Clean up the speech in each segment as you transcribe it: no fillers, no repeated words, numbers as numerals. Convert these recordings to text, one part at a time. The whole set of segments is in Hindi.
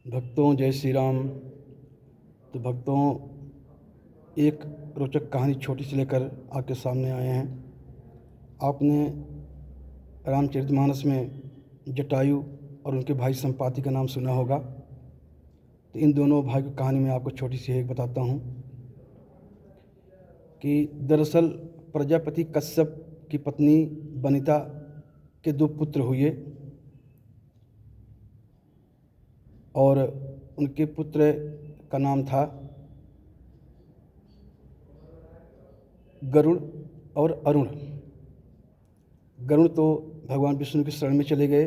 भक्तों जय श्री राम। तो भक्तों, एक रोचक कहानी छोटी सी लेकर आपके सामने आए हैं। आपने रामचरितमानस में जटायु और उनके भाई संपाति का नाम सुना होगा। तो इन दोनों भाई की कहानी मैं आपको छोटी सी एक बताता हूँ कि दरअसल प्रजापति कश्यप की पत्नी वनिता के 2 पुत्र हुए और उनके पुत्र का नाम था गरुड़ और अरुण। गरुड़ तो भगवान विष्णु की शरण में चले गए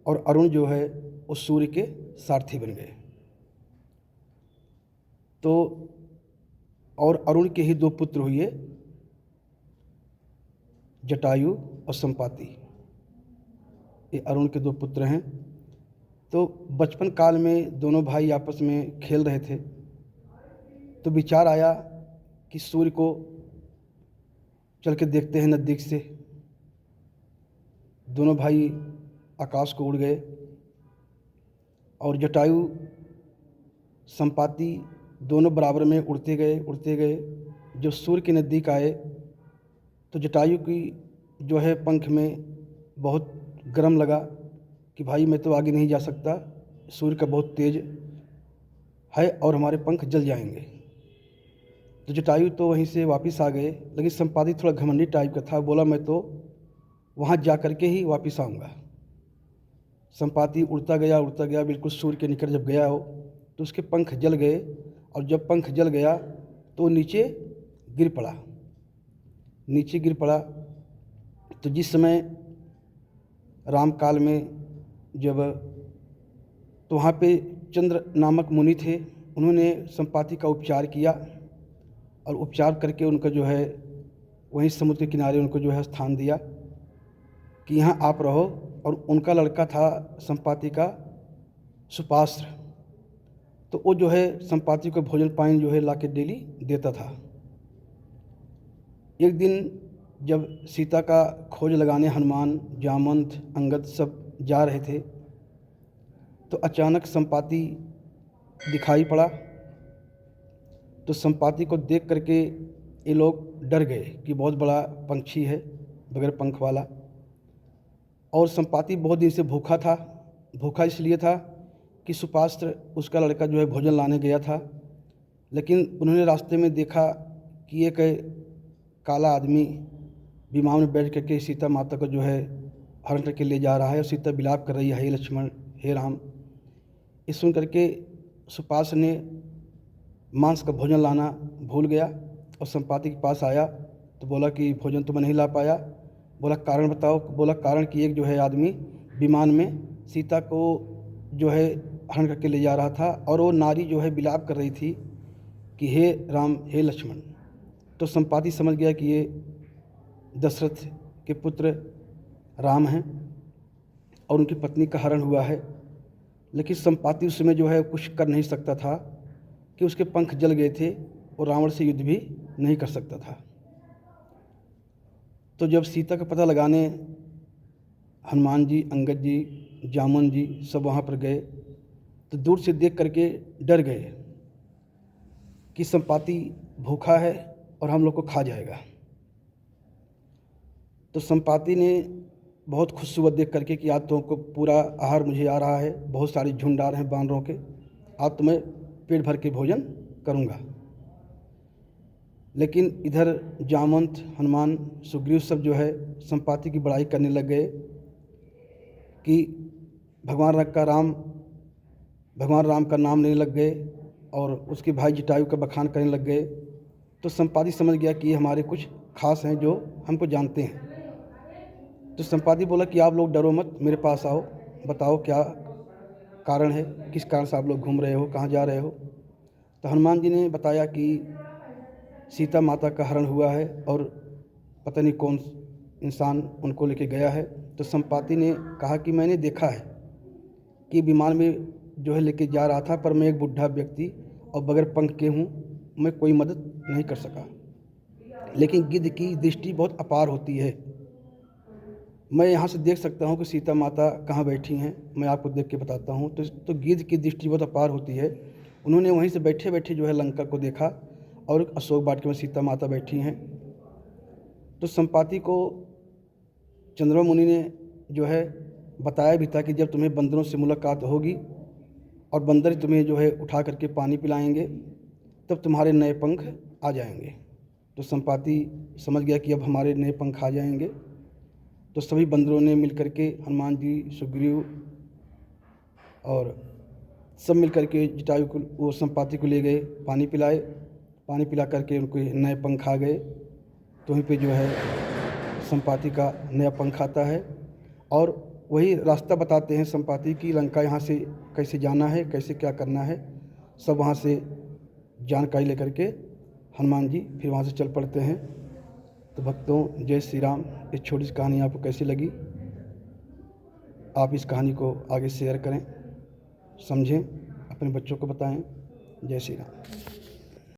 और अरुण जो है वो सूर्य के सारथी बन गए। तो और अरुण के ही 2 पुत्र हुए, जटायु और संपाति। ये अरुण के 2 पुत्र हैं। तो बचपन काल में दोनों भाई आपस में खेल रहे थे, तो विचार आया कि सूर्य को चल के देखते हैं नज़दीक से। दोनों भाई आकाश को उड़ गए और जटायु संपाति दोनों बराबर में उड़ते गए। जब सूर्य के नज़दीक आए तो जटायु की जो है पंख में बहुत गर्म लगा कि भाई मैं तो आगे नहीं जा सकता, सूर्य का बहुत तेज है और हमारे पंख जल जाएंगे। तो जटायु तो वहीं से वापस आ गए, लेकिन संपाति थोड़ा घमंडी टाइप का था। बोला मैं तो वहाँ जा कर के ही वापस आऊँगा। संपाति उड़ता गया, बिल्कुल सूर्य के निकट जब गया हो तो उसके पंख जल गए, और जब पंख जल गया तो वो नीचे गिर पड़ा। तो जिस समय राम काल में जब तो वहाँ पे चंद्र नामक मुनि थे, उन्होंने संपाति का उपचार किया और उपचार करके उनका जो है वहीं समुद्र के किनारे उनको जो है स्थान दिया कि यहाँ आप रहो। और उनका लड़का था संपाति का सुपास्त्र, तो वो जो है संपाति को भोजन पानी जो है ला के डेली देता था। एक दिन जब सीता का खोज लगाने हनुमान, जामवंत, अंगद सब जा रहे थे, तो अचानक संपाति दिखाई पड़ा। तो संपाति को देख करके ये लोग डर गए कि बहुत बड़ा पंछी है बगैर पंख वाला। और संपाति बहुत दिन से भूखा इसलिए था कि सुपास्त्र उसका लड़का जो है भोजन लाने गया था, लेकिन उन्होंने रास्ते में देखा कि एक काला आदमी विमान में बैठ करके सीता माता को जो है हरण करके ले जा रहा है, और सीता विलाप कर रही है, हे लक्ष्मण, हे राम। इस सुन करके सुपास्त्र ने मांस का भोजन लाना भूल गया और संपाति के पास आया तो बोला कि भोजन तो मैं नहीं ला पाया। बोला कारण बताओ। बोला कारण कि एक जो है आदमी विमान में सीता को जो है हरण करके ले जा रहा था, और वो नारी जो है विलाप कर रही थी कि हे राम, हे लक्ष्मण। तो संपाति समझ गया कि ये दशरथ के पुत्र राम हैं और उनकी पत्नी का हरण हुआ है। लेकिन संपाति उस समय जो है कुछ कर नहीं सकता था कि उसके पंख जल गए थे और रावण से युद्ध भी नहीं कर सकता था। तो जब सीता का पता लगाने हनुमान जी, अंगद जी, जामन जी सब वहाँ पर गए, तो दूर से देख करके डर गए कि संपाति भूखा है और हम लोग को खा जाएगा। तो संपाति ने बहुत खुश हुआ देख करके कि आज तो को पूरा आहार मुझे आ रहा है, बहुत सारे झुंड आ रहे हैं बानरों के, आज तो मैं पेट भर के भोजन करूँगा। लेकिन इधर जामवंत, हनुमान, सुग्रीव सब जो है संपाति की बड़ाई करने लग गए कि भगवान राम का नाम लेने लग गए और उसके भाई जटायु का बखान करने लग गए। तो संपाति समझ गया कि ये हमारे कुछ खास हैं जो हमको जानते हैं। तो संपाति बोला कि आप लोग डरो मत, मेरे पास आओ, बताओ क्या कारण है, किस कारण से आप लोग घूम रहे हो, कहाँ जा रहे हो। तो हनुमान जी ने बताया कि सीता माता का हरण हुआ है और पता नहीं कौन इंसान उनको लेके गया है। तो संपाति ने कहा कि मैंने देखा है कि विमान में जो है लेके जा रहा था, पर मैं एक बुढ़ा व्यक्ति और बगैर पंख के हूँ, मैं कोई मदद नहीं कर सका। लेकिन गिद्ध की दृष्टि बहुत अपार होती है, मैं यहाँ से देख सकता हूँ कि सीता माता कहाँ बैठी हैं। मैं आपको देख के बताता हूँ। तो गिद्ध की दृष्टि बहुत अपार होती है। उन्होंने वहीं से बैठे बैठे जो है लंका को देखा और अशोक वाटिका में सीता माता बैठी हैं। तो संपाति को चंद्रमा मुनि ने जो है बताया भी था कि जब तुम्हें बंदरों से मुलाकात होगी और बंदर तुम्हें जो है उठा करके पानी पिलाएंगे, तब तुम्हारे नए पंख आ जाएंगे। तो संपाति समझ गया कि अब हमारे नए पंख आ जाएंगे। तो सभी बंदरों ने मिल करके हनुमान जी, सुग्रीव और सब मिल करके जटायु को, वो संपाति को ले गए, पानी पिलाए। पानी पिला करके उनको नए पंख आ गए। तो वहीं पे जो है संपाति का नया पंख आता है और वही रास्ता बताते हैं संपाति की लंका यहाँ से कैसे जाना है, कैसे क्या करना है। सब वहाँ से जानकारी लेकर के हनुमान जी फिर वहाँ से चल पड़ते हैं। तो भक्तों, जय श्री राम। इस छोटी सी कहानी आपको कैसी लगी? आप इस कहानी को आगे शेयर करें, समझें, अपने बच्चों को बताएं। जय श्री राम।